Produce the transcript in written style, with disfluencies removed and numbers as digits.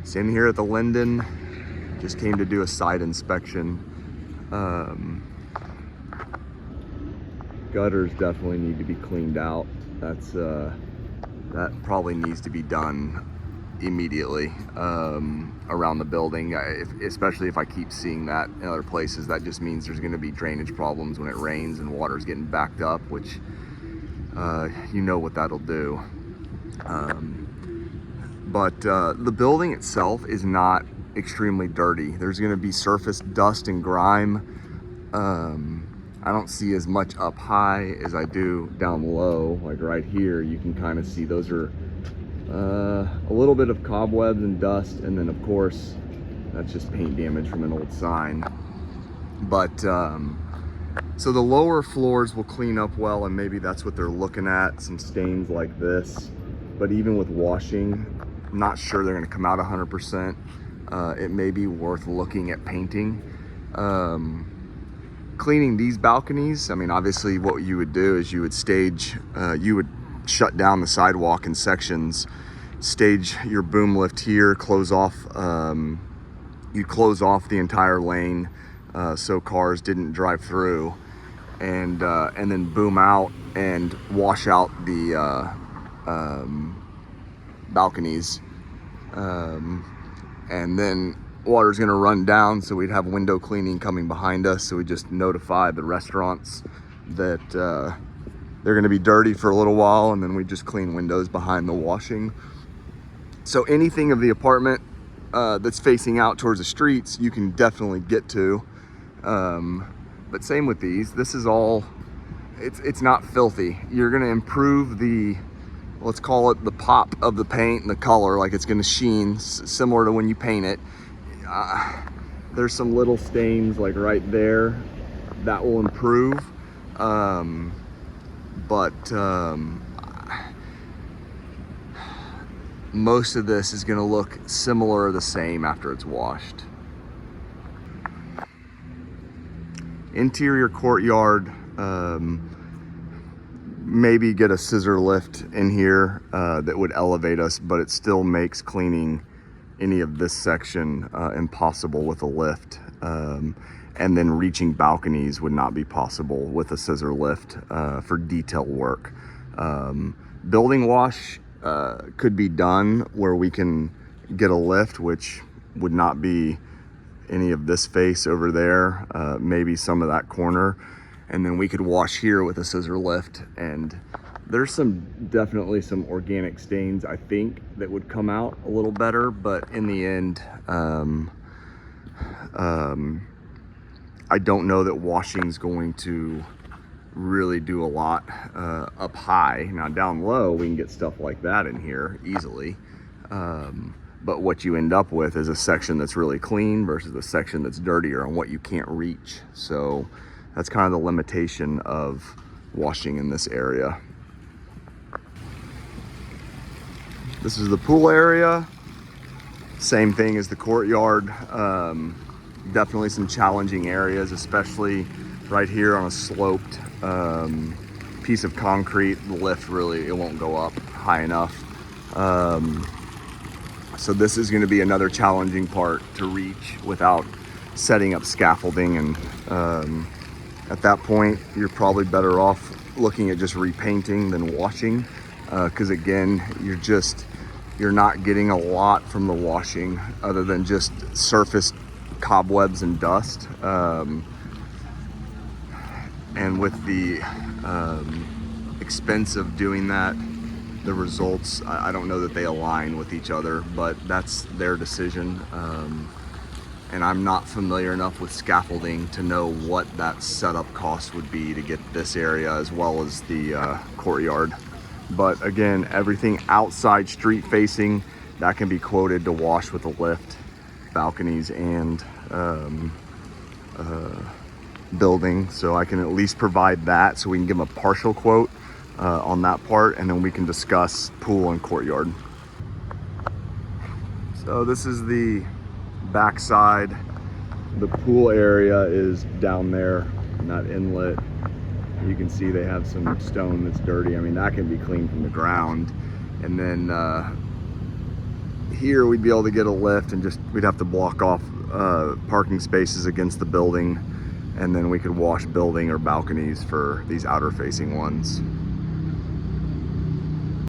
Standing here at the Lyndon, just came to do a site inspection. Gutters definitely need to be cleaned out. That probably needs to be done immediately around the building, especially if I keep seeing that in other places. That just means there's going to be drainage problems when it rains and water's getting backed up, which you know what that'll do. But the building itself is not extremely dirty. There's going to be surface dust and grime. I don't see as much up high as I do down low. Like right here, you can kind of see those are a little bit of cobwebs and dust, and then of course that's just paint damage from an old sign. But so the lower floors will clean up well, and maybe that's what they're looking at, some stains like this. But even with washing, I'm not sure they're going to come out 100%. It may be worth looking at painting. Cleaning these balconies, I mean, obviously what you would do is you would shut down the sidewalk in sections, stage your boom lift here, close off, you close off the entire lane so cars didn't drive through, and then boom out and wash out the balconies, and then water's gonna run down, so we'd have window cleaning coming behind us. So we just notify the restaurants that they're gonna be dirty for a little while, and then we just clean windows behind the washing. So anything of the apartment that's facing out towards the streets, you can definitely get to. But same with these, this is all, it's not filthy. You're gonna improve the, let's call it the pop of the paint and the color, like it's gonna sheen similar to when you paint it. There's some little stains like right there that will improve, but most of this is going to look similar or the same after it's washed. Interior courtyard, maybe get a scissor lift in here that would elevate us, but it still makes cleaning any of this section impossible with a lift, and then reaching balconies would not be possible with a scissor lift for detail work. Building wash could be done where we can get a lift, which would not be any of this face over there, maybe some of that corner, and then we could wash here with a scissor lift. And there's definitely some organic stains, I think, that would come out a little better, but in the end, I don't know that washing's going to really do a lot up high. Now down low, we can get stuff like that in here easily, but what you end up with is a section that's really clean versus a section that's dirtier and what you can't reach. So that's kind of the limitation of washing in this area. This is the pool area. Same thing as the courtyard. Definitely some challenging areas, especially right here on a sloped piece of concrete. The lift really, it won't go up high enough. So this is going to be another challenging part to reach without setting up scaffolding. And at that point, you're probably better off looking at just repainting than washing. Because again, you're not getting a lot from the washing other than just surface cobwebs and dust. And with the expense of doing that, the results, I don't know that they align with each other, but that's their decision. And I'm not familiar enough with scaffolding to know what that setup cost would be to get this area as well as the courtyard. But again, everything outside street facing, that can be quoted to wash with a lift, balconies and building. So I can at least provide that so we can give them a partial quote on that part, and then we can discuss pool and courtyard. So this is the backside. The pool area is down there in that inlet. You can see they have some stone that's dirty. I mean, that can be cleaned from the ground. And then here we'd be able to get a lift and just, we'd have to block off parking spaces against the building, and then we could wash building or balconies for these outer facing ones.